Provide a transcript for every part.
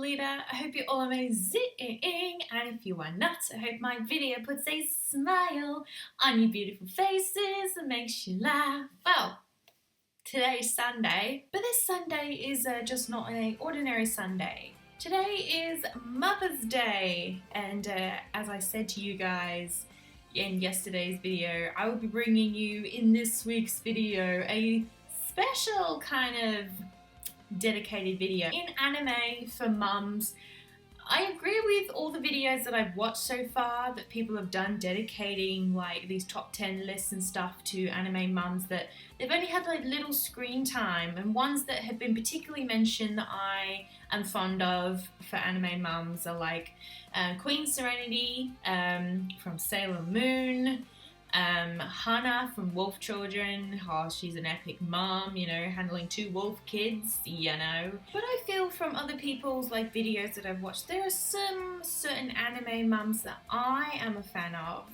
leader. I hope you're all amazing, and if you are not, I hope my video puts a smile on your beautiful faces and makes you laugh. Well, today's Sunday, but this Sunday is just not an ordinary Sunday. Today is Mother's Day, and as I said to you guys in yesterday's video, I will be bringing you in this week's video a special kind of dedicated video in anime for mums. I agree with all the videos that I've watched so far that people have done dedicating like these top 10 lists and stuff to anime mums, that they've only had like little screen time, and ones that have been particularly mentioned that I am fond of for anime mums are like Queen Serenity from Sailor Moon, Hana from Wolf Children. Oh, she's an epic mom, you know, handling 2 wolf kids, you know. But I feel from other people's like videos that I've watched, there are some certain anime mums that I am a fan of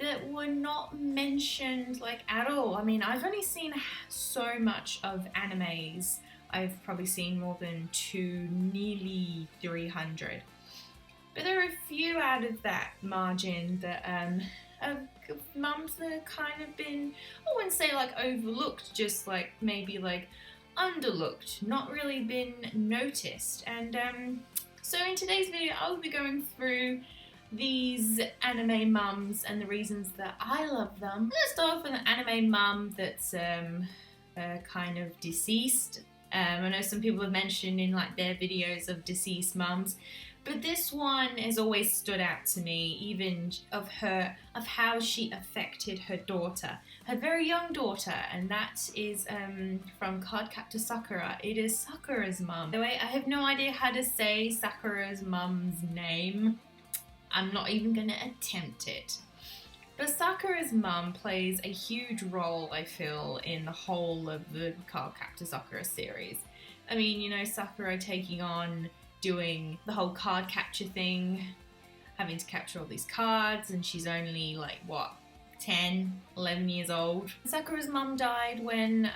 that were not mentioned like at all. I mean, I've only seen so much of animes. I've probably seen more than 2, nearly 300. But there are a few out of that margin that mums that have kind of been, I wouldn't say like overlooked, just like maybe like underlooked, not really been noticed. And so in today's video I'll be going through these anime mums and the reasons that I love them. I'm gonna start off with an anime mum that's kind of deceased. I know some people have mentioned in like their videos of deceased mums, but this one has always stood out to me, even of how she affected her daughter, her very young daughter, and that is from Cardcaptor Sakura. It is Sakura's mum. By the way, I have no idea how to say Sakura's mum's name. I'm not even going to attempt it. But Sakura's mum plays a huge role, I feel, in the whole of the Cardcaptor Sakura series. I mean, you know, Sakura taking on doing the whole card capture thing, having to capture all these cards, and she's only like, what, 10, 11 years old. Sakura's mum died when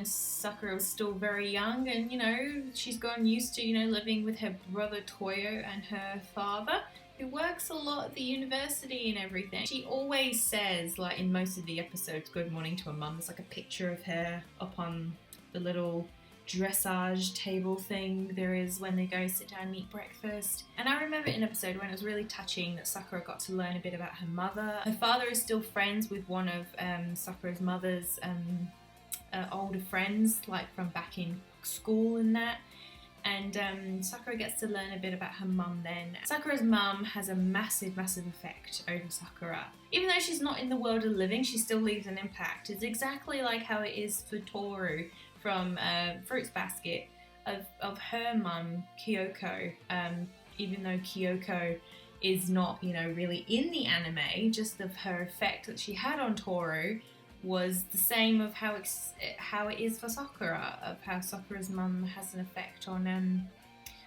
Sakura was still very young, and, you know, she's gotten used to, you know, living with her brother Toyo and her father, who works a lot at the university and everything. She always says, like in most of the episodes, good morning to her mum. There's like a picture of her up on the little dressage table thing there is when they go sit down and eat breakfast. And I remember an episode when it was really touching that Sakura got to learn a bit about her mother. Her father is still friends with one of Sakura's mother's older friends, like from back in school and that. And Sakura gets to learn a bit about her mum then. Sakura's mum has a massive, massive effect over Sakura. Even though she's not in the world of living, she still leaves an impact. It's exactly like how it is for Toru from Fruits Basket, of her mum, Kyoko. Even though Kyoko is not, you know, really in the anime, just of her effect that she had on Toru was the same of how it is for Sakura, of how Sakura's mum has an effect on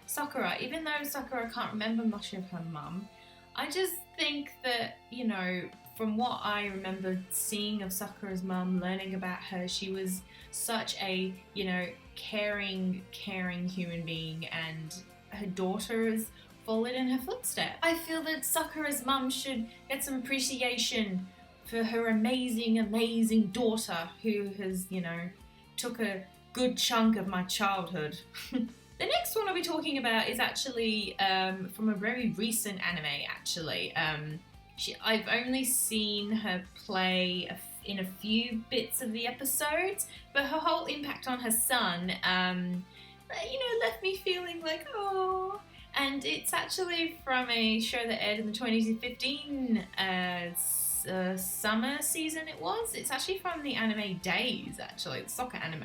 Sakura. Even though Sakura can't remember much of her mum, I just think that, you know, from what I remember seeing of Sakura's mum, learning about her, she was such a, you know, caring human being, and her daughter has followed in her footsteps. I feel that Sakura's mum should get some appreciation for her amazing daughter, who has, you know, took a good chunk of my childhood. The next one I'll be talking about is actually from a very recent anime, actually. I've only seen her play in a few bits of the episodes, but her whole impact on her son, you know, left me feeling like, oh. And it's actually from a show that aired in the 2015 summer season it was. It's actually from the anime Days, actually, the soccer anime.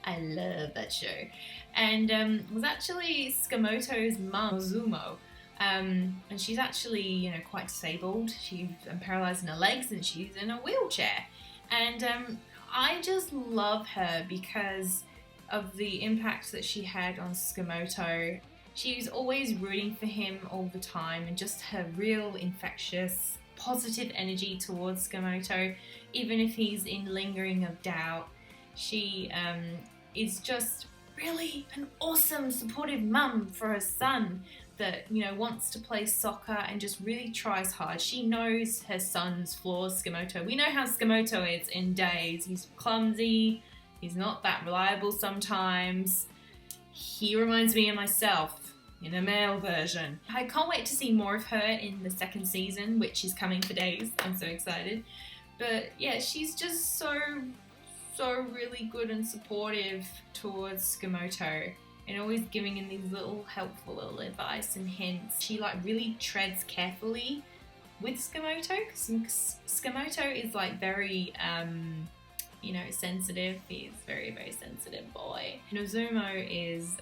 I love that show. And it was actually Tsukamoto's mum, Nozumo. And she's actually, you know, quite disabled. She's paralysed in her legs and she's in a wheelchair. And I just love her because of the impact that she had on Tsukamoto. She was always rooting for him all the time, and just her real infectious, positive energy towards Tsukamoto, even if he's in lingering of doubt. She is just really an awesome, supportive mum for her son that, you know, wants to play soccer and just really tries hard. She knows her son's flaws, Tsukamoto. We know how Tsukamoto is in days. He's clumsy, he's not that reliable sometimes. He reminds me of myself in a male version. I can't wait to see more of her in the second season, which is coming for days. I'm so excited. But yeah, she's just so really good and supportive towards Tsukamoto, and always giving him these little helpful little advice and hints. She like really treads carefully with Tsukamoto, because Tsukamoto is like very you know, sensitive. He's a very sensitive boy. Nozumo is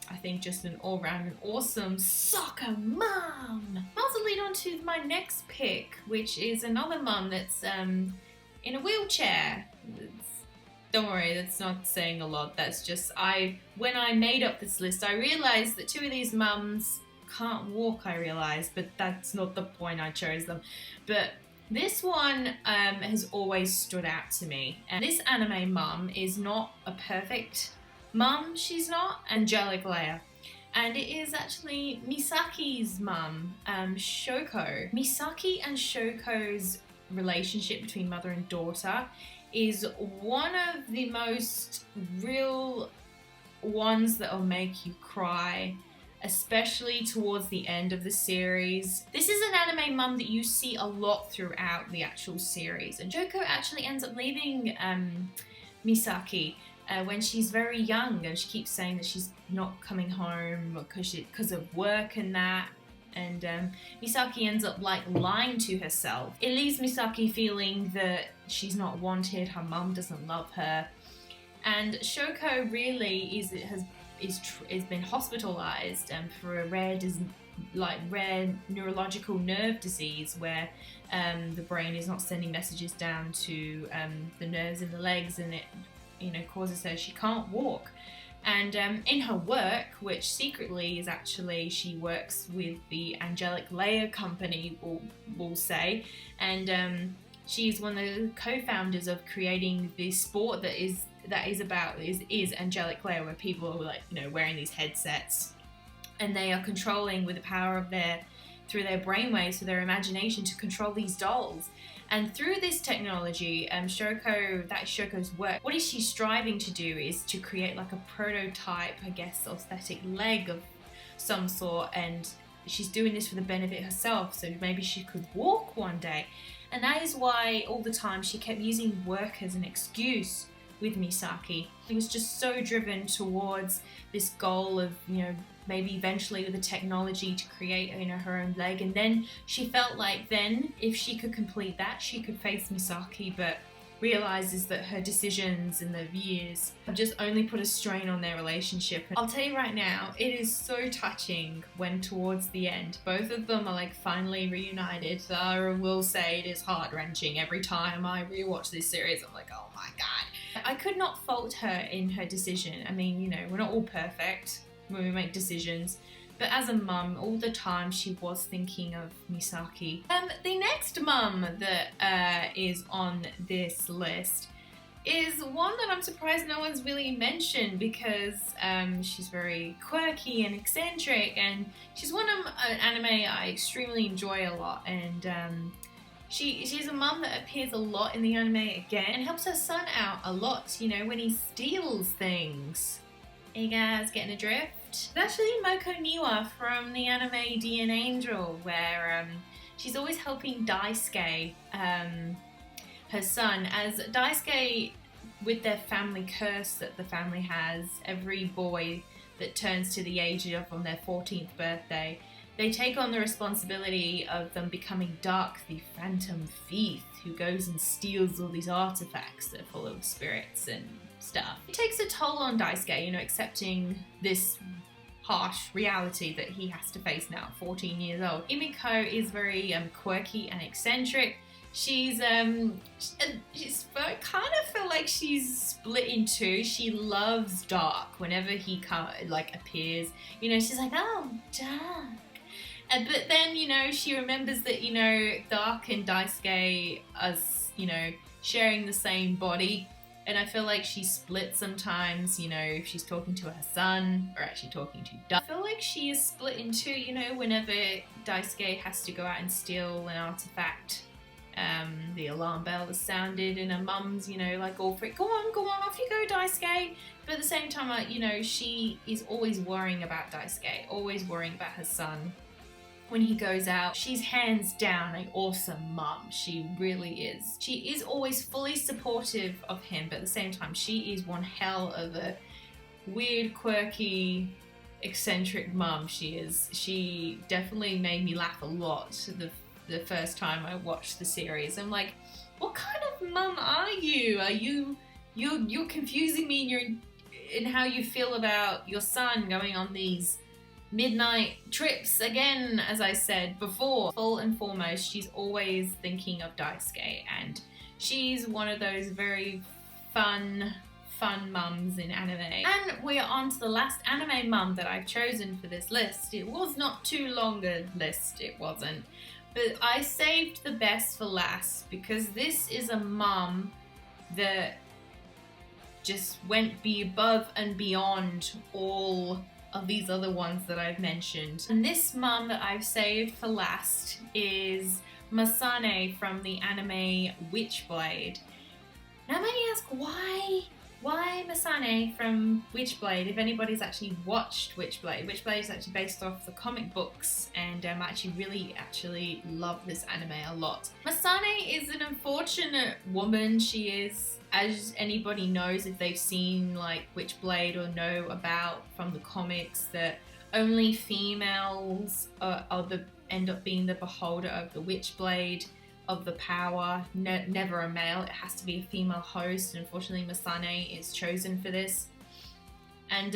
I think just an all-round and awesome Sokka Mom. Also lead on to my next pick, which is another mum that's in a wheelchair. Don't worry, that's not saying a lot. That's just, when I made up this list, I realised that two of these mums can't walk, I realised, but that's not the point I chose them. But this one has always stood out to me. And this anime mum is not a perfect mum, she's not. Angelic Leia. And it is actually Misaki's mum, Shoko. Misaki and Shoko's relationship between mother and daughter is one of the most real ones that will make you cry, especially towards the end of the series. This is an anime mum that you see a lot throughout the actual series, and Shoko actually ends up leaving Misaki when she's very young, and she keeps saying that she's not coming home because of work and that. And Misaki ends up like lying to herself. It leaves Misaki feeling that she's not wanted, her mum doesn't love her. And Shoko really has been hospitalized for a rare neurological nerve disease where the brain is not sending messages down to the nerves in the legs, and it, you know, causes her, she can't walk. And in her work, which secretly is actually, she works with the Angelic Leia company, we'll say, and she's one of the co-founders of creating this sport that is Angelic Leia, where people are like, you know, wearing these headsets, and they are controlling with the power of through their brainwaves, through their imagination, to control these dolls. And through this technology, Shoko's work, what is she striving to do is to create like a prototype, I guess, aesthetic leg of some sort, and she's doing this for the benefit herself, so maybe she could walk one day. And that is why all the time she kept using work as an excuse with Misaki. She was just so driven towards this goal of, you know, maybe eventually with the technology to create, you know, her own leg. And then she felt like then if she could complete that, she could face Misaki, but realizes that her decisions and the years have just only put a strain on their relationship. I'll tell you right now, it is so touching when towards the end both of them are like finally reunited. I will say it is heart-wrenching every time I rewatch this series. I'm like, oh my god. I could not fault her in her decision. I mean, you know, we're not all perfect when we make decisions, but as a mum, all the time she was thinking of Misaki. The next mum that is on this list is one that I'm surprised no one's really mentioned, because she's very quirky and eccentric, and she's one of an anime I extremely enjoy a lot, and she's a mum that appears a lot in the anime again and helps her son out a lot, you know, when he steals things. Are you guys getting a drift? It's actually Moko Niwa from the anime D and Angel, where she's always helping Daisuke, her son, as Daisuke, with their family curse that the family has, every boy that turns to the age of on their 14th birthday, they take on the responsibility of them becoming Dark, the Phantom Thief, who goes and steals all these artifacts that are full of spirits and stuff. It takes a toll on Daisuke, you know, accepting this harsh reality that he has to face now at 14 years old. Emiko is very quirky and eccentric. She's kind of feel like she's split in two. She loves Dark. Whenever he appears, you know, she's like, oh, Dark. But then, you know, she remembers that, you know, Dark and Daisuke are, you know, sharing the same body. And I feel like she's split sometimes, you know, if she's talking to her son or actually talking to Daisuke. I feel like she is split in two, you know, whenever Daisuke has to go out and steal an artifact. The alarm bell is sounded and her mum's, you know, like all freak, go on, off you go, Daisuke. But at the same time, you know, she is always worrying about Daisuke, always worrying about her son. When he goes out, she's hands down an awesome mum. She really is. She is always fully supportive of him, but at the same time, she is one hell of a weird, quirky, eccentric mum. She is. She definitely made me laugh a lot the first time I watched the series. I'm like, what kind of mum are you? You're confusing me in how you feel about your son going on these midnight trips again, as I said before. Full and foremost, she's always thinking of Daisuke, and she's one of those very fun mums in anime. And we are on to the last anime mum that I've chosen for this list. It was not too long a list, it wasn't. But I saved the best for last because this is a mum that just went above and beyond all of these other ones that I've mentioned. And this mum that I've saved for last is Missoni from the anime Witchblade. Now many ask why Missoni from Witchblade, if anybody's actually watched Witchblade. Witchblade is actually based off the comic books, and I actually really love this anime a lot. Missoni is an unfortunate woman. She is, as anybody knows if they've seen like Witchblade or know about from the comics, that only females end up being the beholder of the Witchblade, of the power, never a male. It has to be a female host, and unfortunately Missoni is chosen for this. And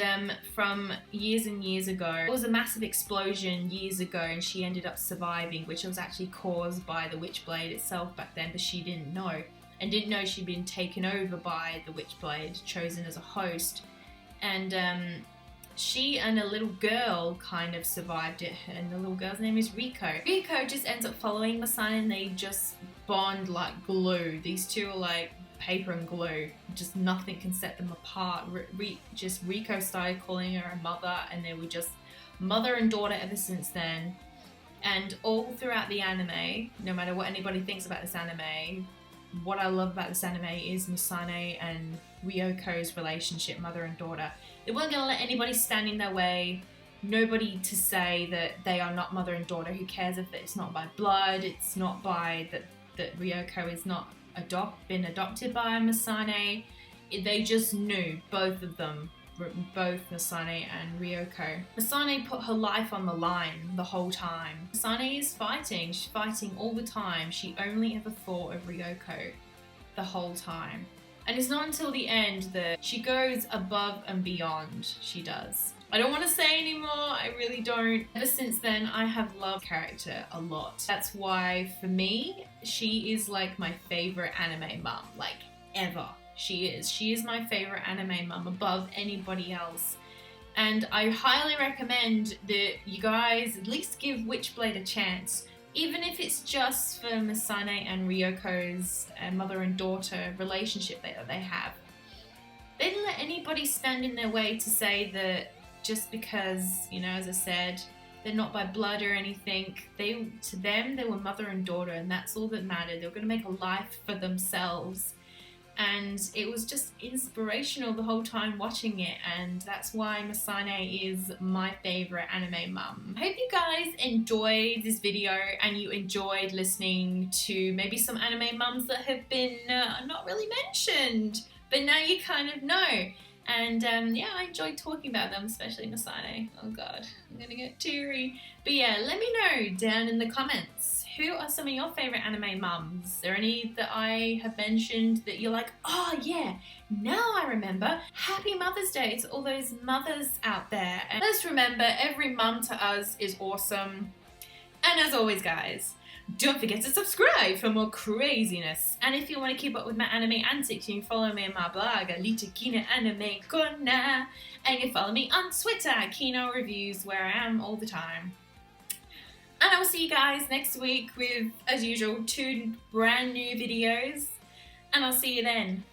from years and years ago, there was a massive explosion years ago, and she ended up surviving, which was actually caused by the Witchblade itself back then, but she didn't know. And didn't know she'd been taken over by the Witchblade, chosen as a host. And she and a little girl kind of survived it, and the little girl's name is Riko. Riko just ends up following Missoni, and they just bond like glue. These two are like paper and glue. Just nothing can set them apart. Just Riko started calling her a mother, and they were just mother and daughter ever since then. And all throughout the anime, no matter what anybody thinks about this anime, what I love about this anime is Missoni and Ryoko's relationship, mother and daughter. They weren't going to let anybody stand in their way, nobody to say that they are not mother and daughter. Who cares if it's not by blood, it's not by that Ryoko is not been adopted by Missoni. They just knew, both of them, both Missoni and Ryoko. Missoni put her life on the line the whole time. Missoni is fighting, she's fighting all the time. She only ever thought of Ryoko the whole time. And it's not until the end that she goes above and beyond, she does. I don't want to say anymore, I really don't. Ever since then, I have loved the character a lot. That's why, for me, she is like my favorite anime mum, like ever. She is my favorite anime mum above anybody else. And I highly recommend that you guys at least give Witchblade a chance. Even if it's just for Missoni and Ryoko's mother and daughter relationship that they have. They didn't let anybody stand in their way to say that just because, you know, as I said, they're not by blood or anything. To them, they were mother and daughter, and that's all that mattered. They were going to make a life for themselves. And it was just inspirational the whole time watching it, and that's why Missoni is my favorite anime mum. I hope you guys enjoyed this video and you enjoyed listening to maybe some anime mums that have been not really mentioned, but now you kind of know. And yeah, I enjoyed talking about them, especially Missoni. Oh god, I'm gonna get teary. But yeah, let me know down in the comments. Who are some of your favourite anime mums? Is there any that I have mentioned that you're like, oh yeah, now I remember. Happy Mother's Day to all those mothers out there. And let's remember, every mum to us is awesome. And as always, guys, don't forget to subscribe for more craziness. And if you want to keep up with my anime antics, you can follow me on my blog, Alita Kina Anime Corner. And you can follow me on Twitter, Kino Reviews, where I am all the time. And I will see you guys next week with, as usual, 2 brand new videos. And I'll see you then.